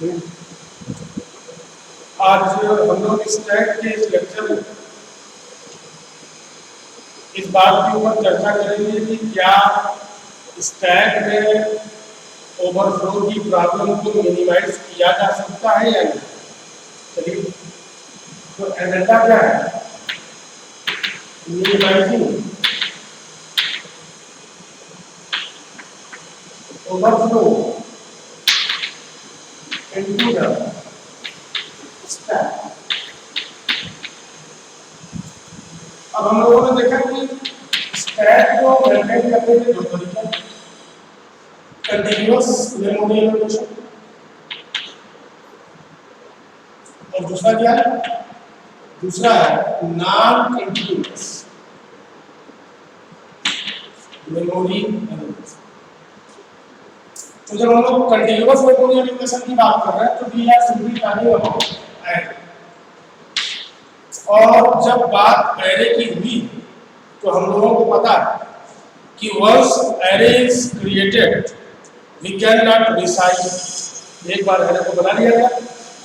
आज हम लोग स्टैक के इस लेक्चर में इस बात के ऊपर चर्चा करेंगे कि क्या स्टैक में ओवरफ्लो की प्रॉब्लम को मिनिमाइज किया जा सकता है या नहीं। चलिए, तो एजेंडा क्या है? Minimizing overflow into the stack. अब हम लोगों ने देखा कि स्टैक को मेंटेन करने के दो तरीके हैं, कंटीन्यूअस मेमोरी एलोकेशन और दूसरा क्या है? दूसरा है नॉन कंटीन्यूअस मेमोरी एलोकेशन। तो जब हम लोग कंटीन्यूअस मेमोरी एलोकेशन की बात कर रहे हैं तो we are simply talking about array. और जब बात एरे की हुई तो हम लोगों को पता है कि once array is created we can not resize. एक बार एरे को बना लिया गया,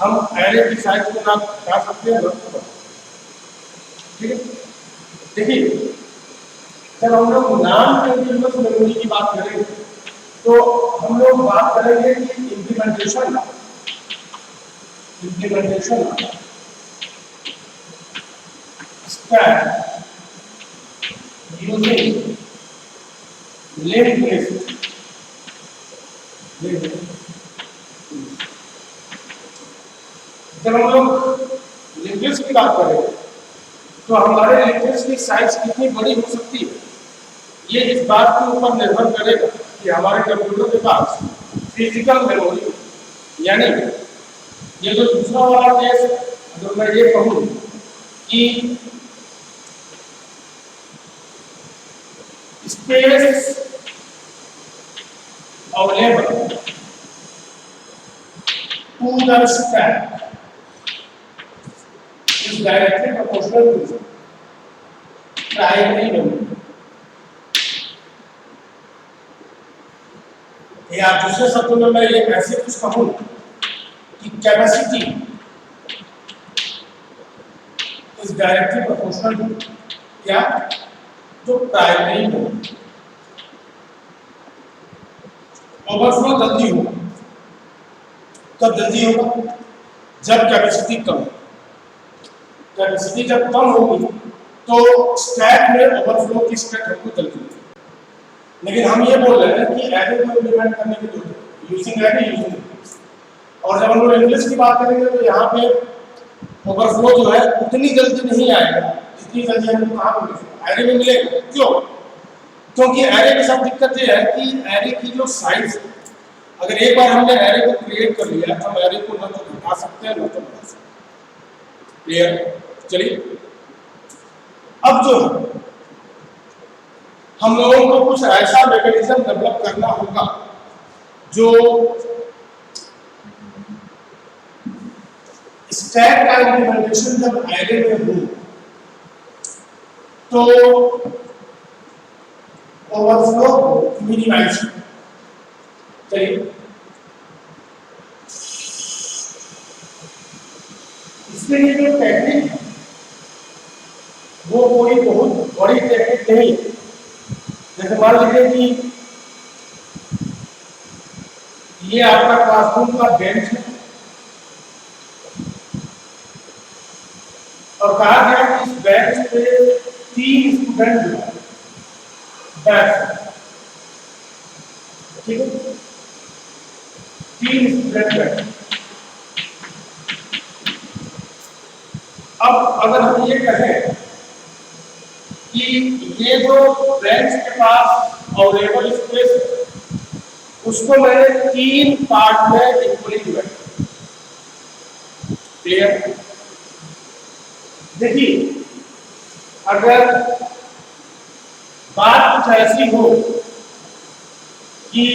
हम एरे की साइज को ना बढ़ा सकते हैं ना कम। ठीक है, देखिए जब हम लोग नॉन कंटीन्यूअस मेमोरी की बात करेंगे तो हम लोग बात करेंगे कि implementation stack using linked list। जब हम लोग लिंक्ड लिस्ट की बात करें तो हमारे लिंक्ड लिस्ट की साइज कितनी बड़ी हो सकती है, ये इस बात के ऊपर निर्भर करेगा कि हमारे कंप्यूटर के पास फिजिकल मेमोरी, यानी ये जो दूसरा वाला केस अगर मैं ये कहूँ कि space available to the stack is directly proportional to primary memory। या दूसरे शब्दों में मैं ये ऐसे कुछ कहूँ कि capacity is directly proportional to क्या? जो प्राइमरी मेमोरी। ओवरफ्लो जल्दी होगा, कब जल्दी होगा? जब कैपेसिटी कम है। कैपेसिटी जब कम होगी तो स्टैक में ओवरफ्लो की स्टेट हमको जल्दी होगी। लेकिन हम ये बोल रहे हैं कि एरे को इम्प्लीमेंट करने के दो यूजिंग एरे यूजिंग। और जब हम लोग इंग्लिश की बात करेंगे तो यहाँ पे ओवरफ्लो जो है उतनी जल्दी नहीं आएगा जितनी जल्दी हमको कहाँ पर एरे में मिलेगा। क्यों? क्योंकि एरे के साथ दिक्कत ये है कि एरे की जो साइज, अगर एक बार हमने एरे को क्रिएट कर लिया तो हम एरे को न तो घटा सकते हैं न तो बढ़ा सकते हैं। क्लियर? चलिए, अब जो हम लोगों को कुछ ऐसा मैकेनिज्म डेवलप करना होगा जो स्टैक का इम्प्लीमेंटेशन जब एरे में हो तो ओवरफ्लो मिनिमाइज। चलिए, इसके लिए जो टेक्निक है वो कोई बहुत बड़ी टेक्निक नहीं है। जैसे मान लीजिए कि ये आपका क्लासरूम का बेंच है और कहा गया कि इस बेंच पे 3 स्टूडेंट बैठ, ठीक है, 3 स्टूडेंट बैठ। अब अगर हम ये कहें कि ये जो बेंच के पास अवेलेबल स्पेस उसको मैंने 3 पार्ट में इक्वली डिवाइड। क्लियर? देखिए, अगर बात कुछ ऐसी हो कि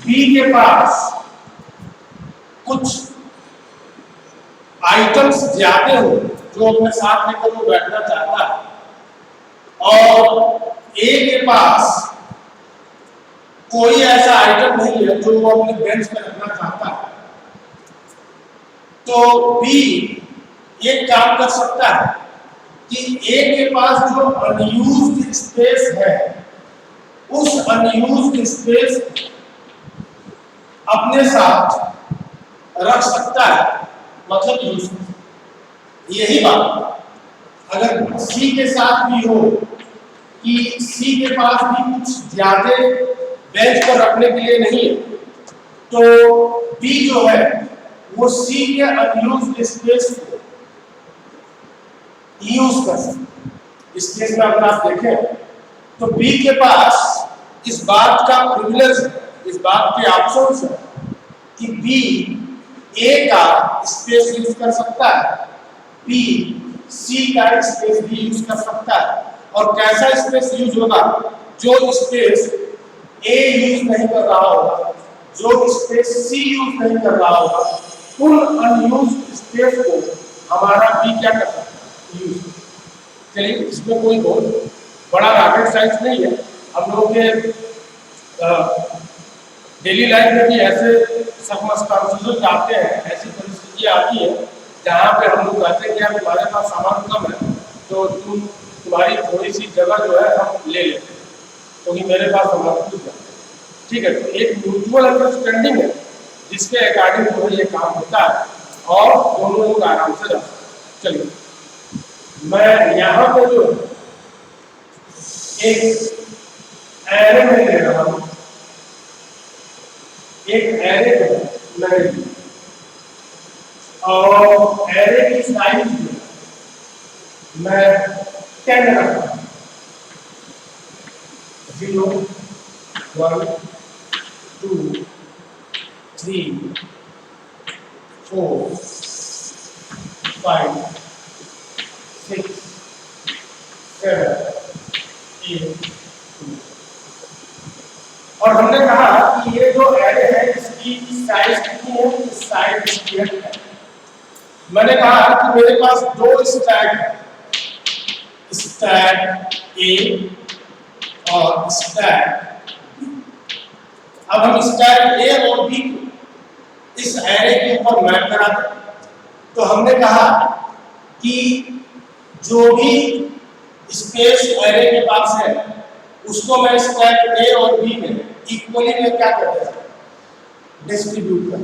बी के पास कुछ आइटम्स ज्यादा हो जो अपने साथ लेकर वो बैठना चाहता है और ए के पास कोई ऐसा आइटम नहीं है जो वो अपने बेंच पर तो बी ये काम कर सकता है कि ए के पास जो अनयूज्ड स्पेस है उस अनयूज्ड स्पेस अपने साथ रख सकता है, मतलब यूज। यही बात अगर सी के साथ भी हो कि सी के पास भी कुछ ज्यादा बेंच पर रखने के लिए नहीं है, तो बी जो है वो सी के अनयूज्ड स्पेस को यूज कर सकते। इस केस में अगर आप देखें तो बी के पास इस बात का प्रिविलेज है, इस बात के ऑप्शन है कि बी ए का स्पेस यूज कर सकता है, बी सी का स्पेस भी यूज कर सकता है। और कैसा स्पेस यूज होगा? जो स्पेस ए यूज नहीं कर रहा होगा, जो स्पेस सी यूज नहीं कर रहा होगा, उन अनयूज्ड स्पेस को हमारा बी क्या कर सकता है? यूज। चलिए, इसमें कोई बहुत बड़ा रॉकेट साइंस नहीं है। हम लोग के डेली लाइफ में भी ऐसे सर्कमस्टेंसेस आते हैं, ऐसी परिस्थितियाँ आती है जहाँ पे हम लोग कहते हैं कि हमारे पास सामान कम है तो तुम्हारी थोड़ी सी जगह जो है हम ले लेते हैं क्योंकि मेरे पास सामान कुछ है। ठीक है, तो एक म्यूचुअल अंडरस्टैंडिंग है जिसके अकॉर्डिंग जो है ये काम होता है और दोनों लोग आराम से रह सकते। चलिए, मैं यहाँ पे जो एक एरे में ले रहा हूँ, एक एरे में और एरे की साइज मैं 10 रखता हूँ। 0 1 2 3 4 5 6 7 8 और हमने कहा कि ये जो एरे है इसकी साइज कितनी है? साइज स्क्वायर है। मैंने कहा कि मेरे पास दो स्टैक है, स्टैक ए और स्टैक बी। अब हम स्टैक ए और बी इस एरे के ऊपर मैप करा दें। तो हमने कहा कि जो भी स्पेस एरे के पास है उसको मैं स्टैक ए और बी में इक्वली में क्या करते हैं? डिस्ट्रीब्यूट कर।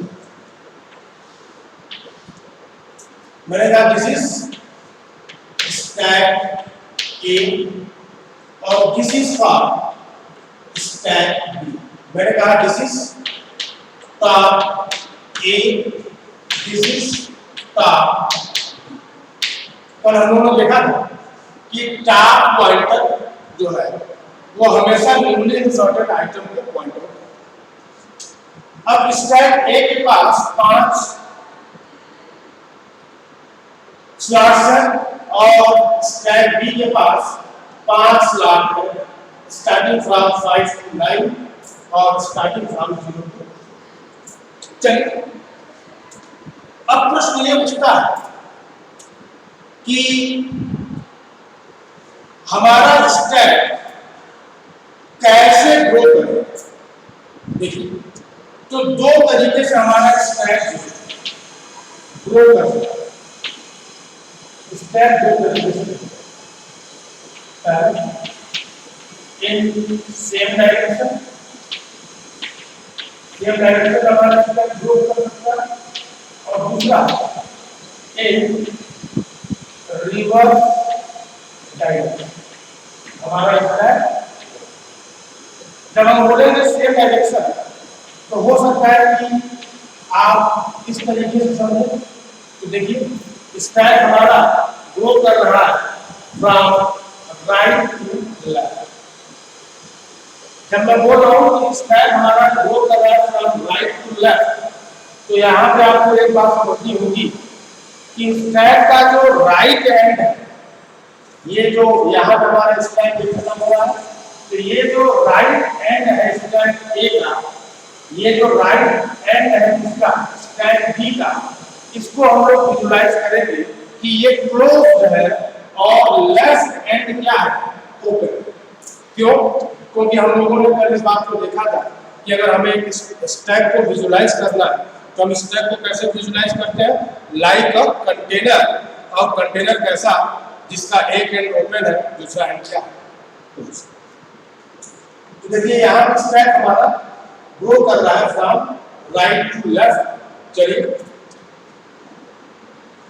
मैंने कहा दिस इज स्टैक ए और this is for stack B. मैंने कहा this is top A, this is top. पर हम लोगों ने देखा था कि टॉप पॉइंटर जो है वो हमेशा न्यूली इंसर्टेड आइटम के पॉइंटर होता है। अब स्टैक ए के पास 5 स्लॉट्स हैं और स्टैक बी के पास 5 स्लॉट है, स्टार्टिंग फ्रॉम 5 to 9 और स्टार्टिंग फ्रॉम 0 to। चलिए, अब प्रश्न ये उठता है कि हमारा स्टैक कैसे ग्रो करें? देखिए, तो दो तरीके से हमारा स्टैक ग्रो कर सकता है। स्टैक दो तरीके से इन सेम डायरेक्शन हमारा स्टैक ग्रो कर सकता है और दूसरा इन रिवर्स डायरेक्शन हमारा स्टैक। जब हम बोलेंगे सेम डायरेक्शन तो हो सकता है कि आप इस तरीके से समझें। तो देखिए, स्टैक हमारा ग्रो कर रहा है फ्रॉम राइट टू लेफ्ट। जब मैं बोल रहा हूँ कि स्टैक हमारा ग्रो कर रहा है फ्रॉम राइट टू लेफ्ट, तो यहाँ पे आपको एक बात समझनी होगी कि स्टैक का जो राइट एंड है, ये जो यहाँ पे हमारा स्टैक खत्म हो रहा है, तो ये जो राइट एंड है स्टैक ए का, ये जो राइट एंड है इसका स्टैक बी का, इसको हम लोग विजुलाइज करेंगे कि ये क्लोज्ड है और लेफ्ट एंड क्या है? ओपन। क्यों? क्योंकि हम लोगों ने पहले इस बात को देखा था कि अगर हमें एक स्टैक को विजुलाइज करना है तो हम स्टैक को कैसे विजुलाइज करते हैं, लाइक अ कंटेनर। और कंटेनर कैसा, जिसका एक एंड ओपन है, दूसरा एंड क्या है। तो देखिए यहाँ पर स्टैक हमारा ग्रो कर रहा है फ्रॉम राइट टू लेफ्ट। चलिए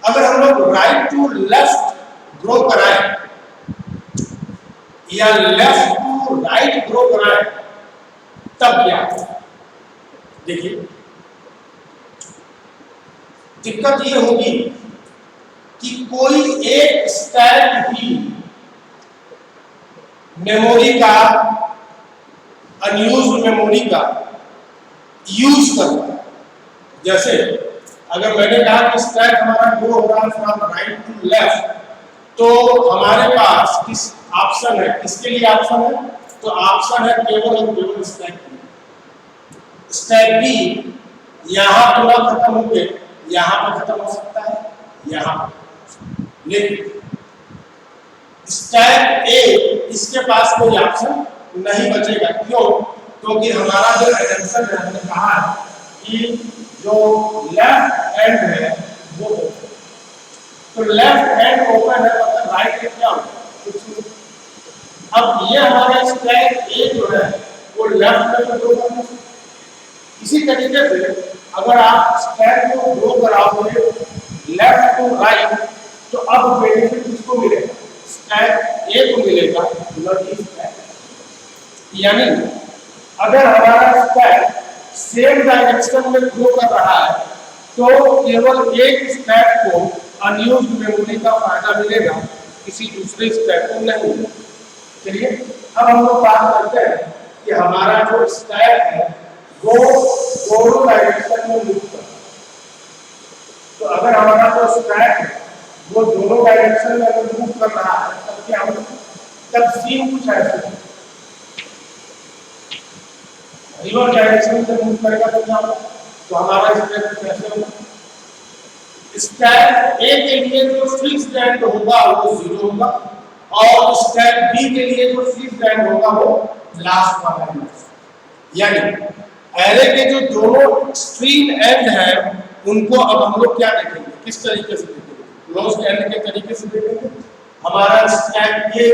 अगर हम लोग राइट टू लेफ्ट ग्रो कराएं या लेफ्ट टू राइट ग्रो कराएं तब क्या। देखिए दिक्कत ये होगी कि कोई एक स्टैक ही मेमोरी का, अनयूज्ड मेमोरी का यूज करता है। जैसे अगर मैंने कहा कि स्टैक हमारा ग्रो हो रहा है फ्रॉम राइट टू लेफ्ट, तो हमारे पास किस ऑप्शन है, किसके लिए ऑप्शन है, तो ऑप्शन है केवल और केवल स्टैक बी। स्टैक बी यहाँ तो ना खत्म होके यहाँ पे खत्म हो सकता है, यहाँ, लेकिन स्टैक ए इसके पास कोई ऑप्शन नहीं बचेगा। क्यों? क्योंकि हमारा जो एडेंशन है, हमने कहा कि जो लेफ्ट एंड है वो ओपन, तो लेफ्ट एंड ओपन है, मतलब राइट एंड क्या होगा। अब ये हमारा स्टैक ए जो है वो लेफ्ट में ग्रो करना है। इसी तरीके से अगर आप स्टैक को ग्रो कराओगे लेफ्ट टू राइट, तो अब बेनिफिट किसको मिलेगा, स्टैक ए को मिलेगा, यानी अगर हमारा स्टैक सेम डायरेक्शन में ग्रो कर रहा है तो केवल एक स्टैक को अनयूज्ड मेमोरी का फायदा मिलेगा, किसी दूसरे स्टैक को नहीं मिलेगा। चलिए अब हम लोग बात करते हैं कि हमारा जो स्टैक है वो दोनों डायरेक्शन में मूव करता है। तो अगर हमारा जो स्टैक है वो दोनों डायरेक्शन में अगर मूव कर रहा है तब क्या होगा, तब सीन कुछ ऐसे रिवर्स डायरेक्शन में मूव करेगा तो क्या होगा, तो हमारा स्टैक कैसे होगा। स्टैक ए के लिए जो फिक्स्ड एंड होगा वो 0 होगा और स्टैक बी के लिए जो फिक्स्ड एंड होगा वो लास्ट वाला है। यानी एरे के जो दोनों स्ट्रीम एंड है उनको अब हम लोग क्या देखेंगे, किस तरीके से देखेंगे, क्लोज्ड एंड के तरीके से देखेंगे। हमारा स्टैक ये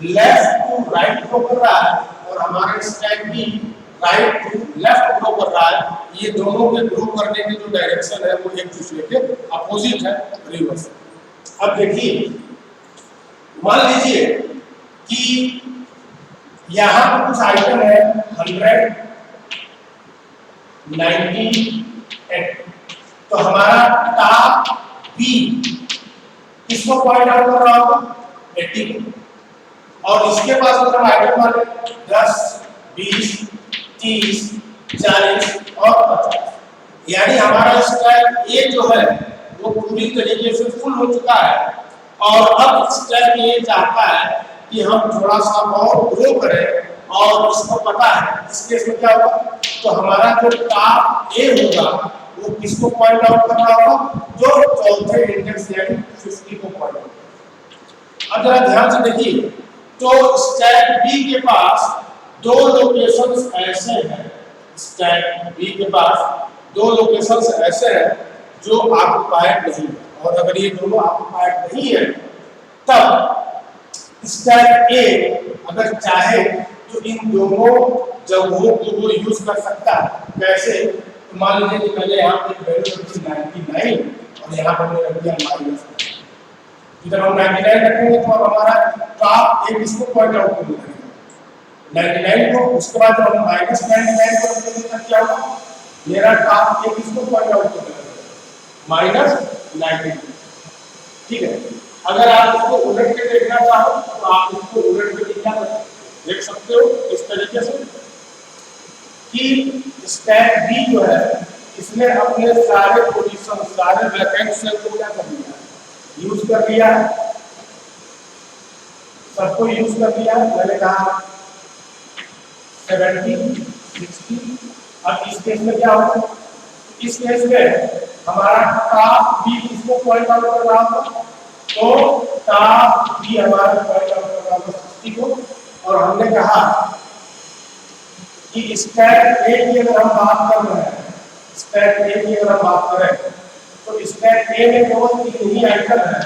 लेफ्ट टू राइट ग्रो कर रहा है और हमारा stack B right to left grow कर रहा है। ये दोनों के ग्रो करने की जो डायरेक्शन है वो एक दूसरे के अपोजिट है, रिवर्स। अब देखिए मान लीजिए कि यहाँ पर कुछ आइटम है 100, 98, तो हमारा टॉप बी किसको पॉइंट आउट कर रहा होगा, 80 को, और इसके पास मतलब आइटम वाले 10, 20, 30, 40 और 50। यानी हमारा स्टैक ए जो है वो पूरी तरीके से फुल हो चुका है और अब स्टैक ए चाहता है कि हम थोड़ा सा और ग्रो करें और इसको पता है इस केस में क्या होगा, तो हमारा जो टॉप ए होगा वो किसको पॉइंट आउट कर रहा होगा, जो चौथे इंडेक्स यानी 50 को पॉइंट आउट। अब जरा ध्यान से देखिए, तो स्टैक बी के पास दो लोकेशंस ऐसे हैं, स्टैक बी के पास दो लोकेशंस ऐसे हैं जो ऑक्युपाइड नहीं है, और अगर ये दोनों ऑक्युपाइड नहीं है तब स्टैक ए अगर चाहे तो इन दोनों जगहों को वो यूज कर सकता है। कैसे, तो मान लीजिए कि मैंने यहाँ पे वैल्यू रखी 99 और यहाँ पर मैंने रख दिया -। इधर हम 99 रखेंगे तो अब हमारा टॉप ए किसको पॉइंट आउट करेगा, 99 को, उसके बाद जब हम -99 को रखेंगे तो क्या होगा, मेरा टॉप ए किसको पॉइंट आउट करेगा, -90। ठीक है, अगर आप इसको उलट के देखना चाहो तो आप इसको उलट के देख सकते हो इस तरीके से कि स्टैक बी जो है इसने अपने सारे पोजीशन, सारे वैकेंट सेल को क्या कर लिया, यूज कर लिया, सबको यूज कर लिया। मैंने कहा 70, 60। अब इस केस में क्या होगा, इस केस में हमारा टॉप बी किसको पॉइंट आउट कर रहा होगा, तो टॉप बी हमारा पॉइंट आउट कर रहा होगा 60 को। और हमने कहा कि स्टैक ए की अगर हम बात कर रहे हैं स्टैक ए की अगर हम बात करें तो स्टैक ए में केवल तीन ही आइटम है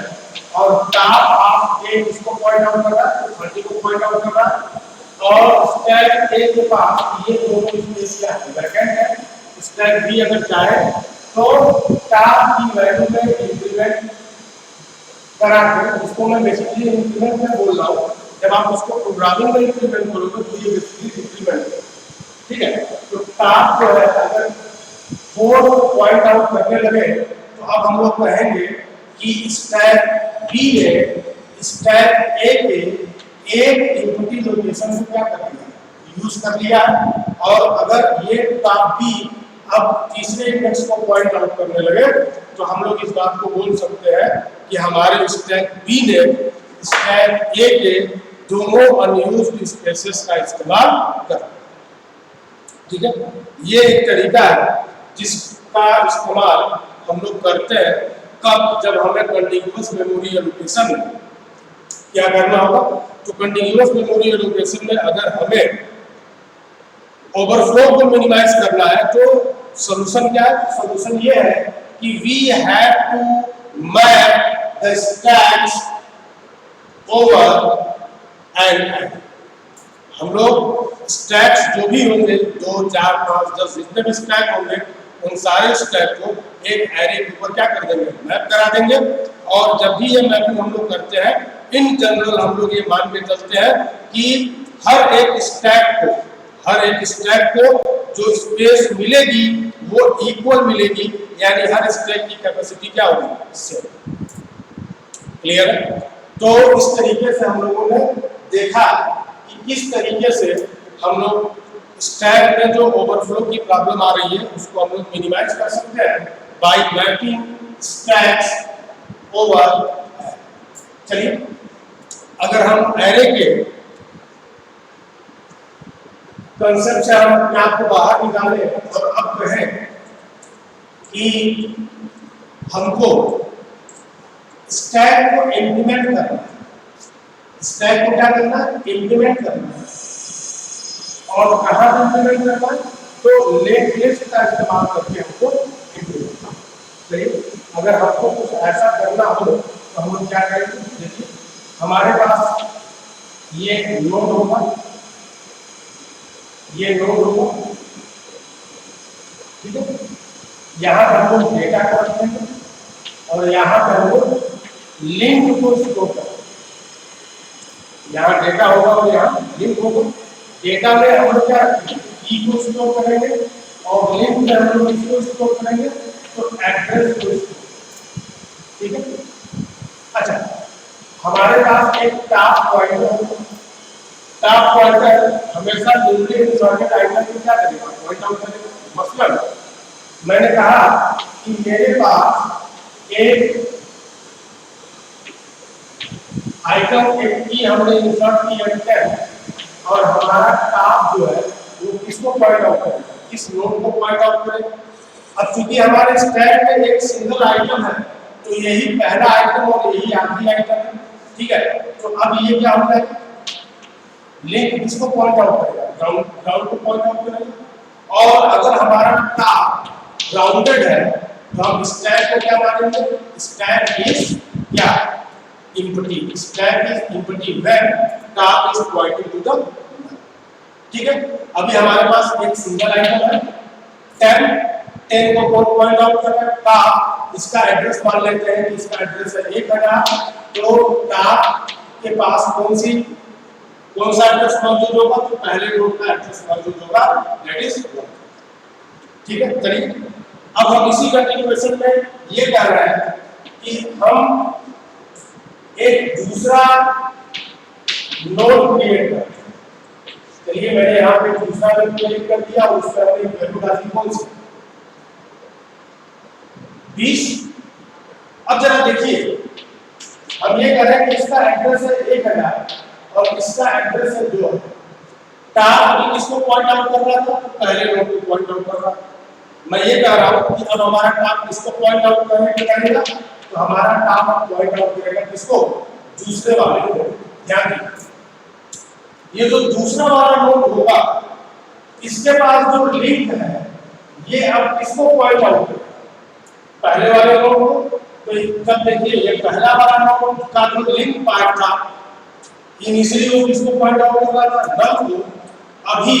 और टॉप ऑफ ए इसको पॉइंट आउट कर रहा है, तो 30 को पॉइंट आउट कर रहा है। और स्टैक ए के पास ये दोनों स्पेस क्या है, वैकेंट है। स्टैक बी अगर चाहे तो टॉप की वैल्यू में इंक्रीमेंट करा के, उसको मैं बेसिकली इंक्रीमेंट में बोल रहा हूँ, जब आप उसको प्रोग्रामिंग में इंक्रीमेंट करोगे तो ये बेसिकली इंक्रीमेंट है, ठीक है। तो टॉप जो है अगर 4 पॉइंट आउट करने लगे तो अब हम लोग कहेंगे कि स्टैक बी ने स्टैक ए के एक इनपुटी लोकेशन से क्या कर लिया, यूज कर लिया। और अगर ये टॉप बी अब तीसरे इंडेक्स को पॉइंट आउट करने लगे तो हम लोग इस बात को बोल सकते हैं कि हमारे स्टैक बी ने स्टैक ए के दोनों अनयूज्ड स्पेसेस का इस्तेमाल कर, ठीक है। ये एक तरीका है जिसका इस्तेमाल हम लोग करते हैं कब, जब हमें कंटीन्यूअस मेमोरी एलोकेशन में क्या करना होगा। तो कंटीन्यूअस मेमोरी एलोकेशन में अगर हमें ओवरफ्लो को मिनिमाइज करना है तो सॉल्यूशन क्या है, सॉल्यूशन ये है कि we have to map the stacks over and हम लोग स्टैक्स जो भी होंगे 2 4 5 10 जितने भी स्टैक होंगे उन सारे स्टैक को एक एरे के ऊपर क्या कर देंगे, मैप करा देंगे। और जब भी ये मैपिंग हम लोग करते हैं इन जनरल हम लोग ये मान के चलते हैं कि हर एक स्टैक को जो स्पेस मिलेगी वो इक्वल मिलेगी, यानी हर स्टैक की कैपेसिटी क्या होगी, सेम। क्लियर है। तो इस तरीके से हम लोगों ने देखा कि किस तरीके से हम लोग स्टैक में जो ओवरफ्लो की प्रॉब्लम आ रही है उसको हम लोग मिनिमाइज कर सकते हैं बाय मैपिंग स्टैक्स ओवर। चलिए अगर हम एरे के कंसेप्ट से हम अपने आप को बाहर निकालें और अब कहें कि हमको स्टैक को इम्प्लीमेंट करना है, स्टैक को क्या करना है, इम्प्लीमेंट करना है। और कहाँ इम्प्लीमेंट करना है, तो लिंक्ड लिस्ट का इस्तेमाल करके हमको इम्प्लीमेंट करना है। चलिए अगर हमको कुछ ऐसा करना हो तो हम लोग क्या करेंगे, देखिए हमारे पास ये नोड होगा, ये नोड होगा, ठीक है। यहाँ पर हम लोग डेटा को रखेंगे और यहाँ पर हम लोग लिंक को स्टोर करेंगे। यहाँ डेटा होगा और यहाँ लिंक होगा। डेटा में हम लोग क्या रखेंगे, की को स्टोर करेंगे और लिंक में हम लोग इसको स्टोर करेंगे, तो एड्रेस को स्टोर, ठीक है। अच्छा हमारे पास एक टॉप पॉइंटर होगा, टॉप पॉइंटर हमेशा न्यूली इंसर्टेड आइटम को क्या करेगा, पॉइंट आउट करेगा। मतलब मैंने कहा कि मेरे पास एक आइटम एक की हमने इंसर्ट किया है और हमारा टॉप जो है वो किसको पॉइंट आउट करेगा, किस नोड को पॉइंट आउट करेगा। अब चूंकि हमारे स्टैक में एक सिंगल आइटम है तो यही पहला आइटम और यही आखिरी आइटम है, ठीक है। तो अब ये क्या होता है, लिंक किसको पॉइंट आउट करेगा, ग्राउंड को पॉइंट आउट करेगा। और अगर हमारा टॉप ग्राउंडेड है तो हम स्टैक को क्या मानेंगे, स्टैक इज क्या, empty, stack is empty when top is pointing to the, ठीक है। अभी हमारे पास एक सिंगल आइटम है 10 को कौन पॉइंट आउट कर रहा है, टॉप। इसका एड्रेस मान लेते हैं कि इसका एड्रेस है 1000, तो टॉप के पास कौन सा एड्रेस मौजूद होगा, तो पहले नोड का एड्रेस मौजूद होगा, दैट इज 1, ठीक है। चलिए अब हम इसी कंटिन्यूएशन में ये कर रहे हैं कि हम एक दूसरा नोड क्रिएट कर, चलिए मैंने यहाँ पे दूसरा नोड क्रिएट कर दिया और उसका वैल्यू डाली कौन सी, 20। अब जरा देखिए हम ये कह रहे हैं कि इसका एड्रेस है 1000 और इसका एड्रेस है 2। टॉप किसको पॉइंट आउट कर रहा था, पहले नोड को पॉइंट आउट कर रहा था। मैं ये कह रहा हूं कि अब हमारा टॉप किसको पॉइंट आउट करेगा, तो हमारा टॉप पॉइंट आउट करेगा किसको, दूसरे वाले को। ध्यान दीजिए ये जो दूसरा वाला नोड होगा इसके पास जो लिंक है ये अब किसको पॉइंट आउट करेगा, पहले वाले नोड को। तो तब देखिए ये पहला वाला नोड का जो लिंक पार्ट था इनिशियली वो किसको पॉइंट आउट कर रहा था, नल को। अभी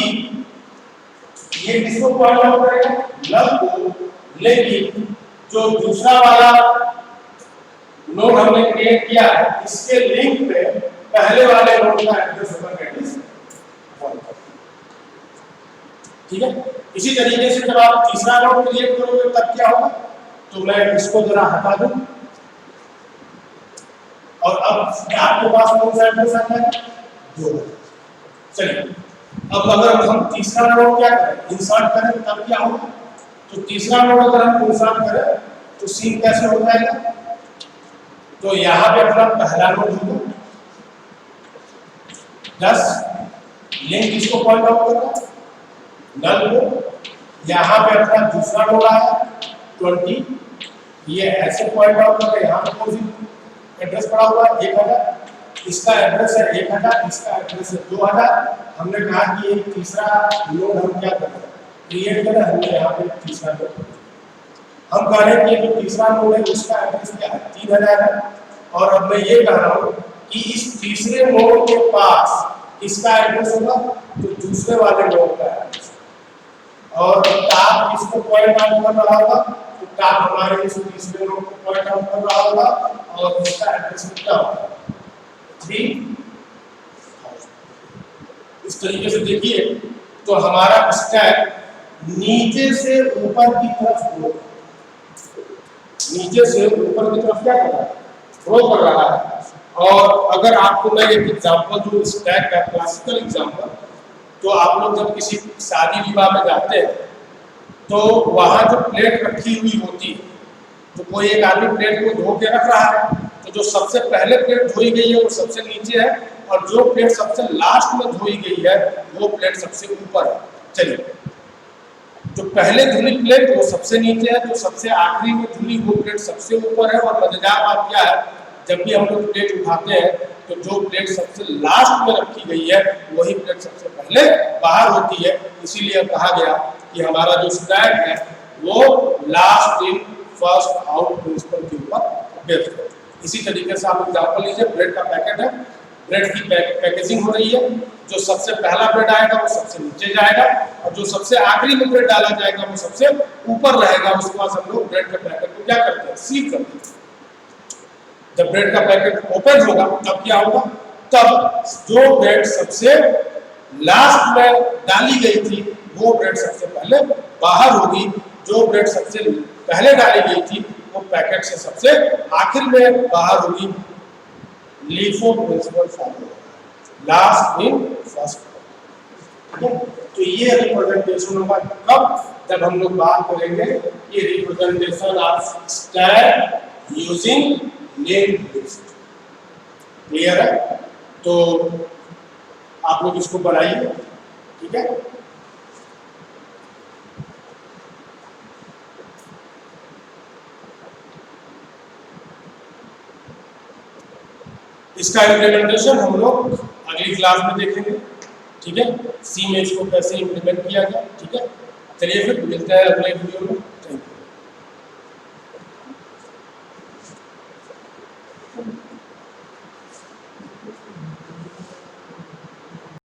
ये किसको पॉइंट आउट करेगा, नल को। लेकिन जो दूसरा वाला नोड हमने क्रिएट किया है इसके लिंक पे पहले वाले नोड का एड्रेस होगा दैट इज 1। ठीक है। इसी तरीके से जब आप तीसरा नोड क्रिएट करोगे तब क्या होगा, तो मैं इसको जरा हटा दूं और अब आपके पास कौन सा एड्रेस आता है, 2। चलिए अब अगर हम तीसरा नोड क्या करें, इंसर्ट करें तब क्या होगा, तो तीसरा नोड अगर हम इंसर्ट करें तो सीन कैसे हो जाएगा, तो यहाँ पे अपना पहला नोड होगा प्लस लिंक किसको पॉइंट आउट करना, नल को। यहाँ पे अपना दूसरा नोड आया 20, ये ऐसे पॉइंट आउट करके यहाँ पे कौन सी एड्रेस पड़ा हुआ है 1000, इसका एड्रेस है 1000, इसका एड्रेस है 2000। हमने कहा कि एक तीसरा नोड हम क्या करें, क्रिएट करें। हमने यहाँ पे तीसरा नोड, हम कह रहे हैं कि जो तीसरा नोड है उसका एड्रेस क्या है 3000 है। और अब मैं ये कह रहा हूँ कि इस तीसरे नोड के पास किसका एड्रेस होगा, तो दूसरे वाले नोड का एड्रेस। और टॉप किसको पॉइंट आउट कर रहा होगा, तो टॉप हमारे इस तीसरे नोड को पॉइंट आउट कर रहा होगा और इसका एड्रेस क्या होगा 3000। इस तरीके से देखिए तो हमारा स्टैक नीचे से ऊपर की तरफ ग्रो, नीचे से ऊपर की तरफ क्या कर रहा है, ग्रो कर रहा है। और अगर आपको मैं एक एग्जांपल दूं स्टैक का क्लासिकल एग्जांपल, तो आप लोग जब किसी शादी विवाह में जाते हैं तो वहाँ जो प्लेट रखी हुई होती है, तो कोई एक आदमी प्लेट को धो के रख रहा है, तो जो सबसे पहले प्लेट धोई गई है वो सबसे नीचे है और जो प्लेट सबसे लास्ट में धोई गई है वो प्लेट सबसे ऊपर है। चलिए जो पहले धुली प्लेट वो सबसे नीचे है, जो सबसे आखिरी में धुली वो प्लेट सबसे ऊपर है। और मजेदार बात क्या है, जब भी हम लोग प्लेट उठाते हैं तो जो प्लेट सबसे लास्ट में रखी गई है वही प्लेट सबसे पहले बाहर होती है। इसीलिए कहा गया कि हमारा जो स्टैक है वो last in first out principle के ऊपर बेस्ड है। इसी तरीके से आप एग्जांपल लीजिए, ब्रेड का पैकेट है, ब्रेड की पैकेजिंग हो रही है, जो सबसे पहला ब्रेड आएगा वो सबसे नीचे जाएगा और जो सबसे आखिरी में ब्रेड डाला जाएगा वो सबसे ऊपर रहेगा। उसके बाद हम लोग ब्रेड के पैकेट को क्या करते हैं, सील करते हैं। जब ब्रेड का पैकेट ओपन होगा तब क्या होगा, तब जो ब्रेड सबसे लास्ट में डाली गई थी वो ब्रेड सबसे पहले बाहर होगी, जो ब्रेड सबसे पहले डाली गई थी वो पैकेट से सबसे आखिर में बाहर होगी। लीफो प्रिंसिपल फॉलो होगा, लास्ट इन फर्स्ट। तो ये रिप्रेजेंटेशन होगा कब, जब हम लोग बात करेंगे ये representation of stack using named list. Clear है? तो आप लोग इसको बनाइए, ठीक है। इसका इम्प्लीमेंटेशन हम लोग अगली क्लास में देखेंगे, ठीक है। सी में इसको कैसे इम्प्लीमेंट किया जाए, ठीक है। चलिए फिर मिलते हैं अगले वीडियो में।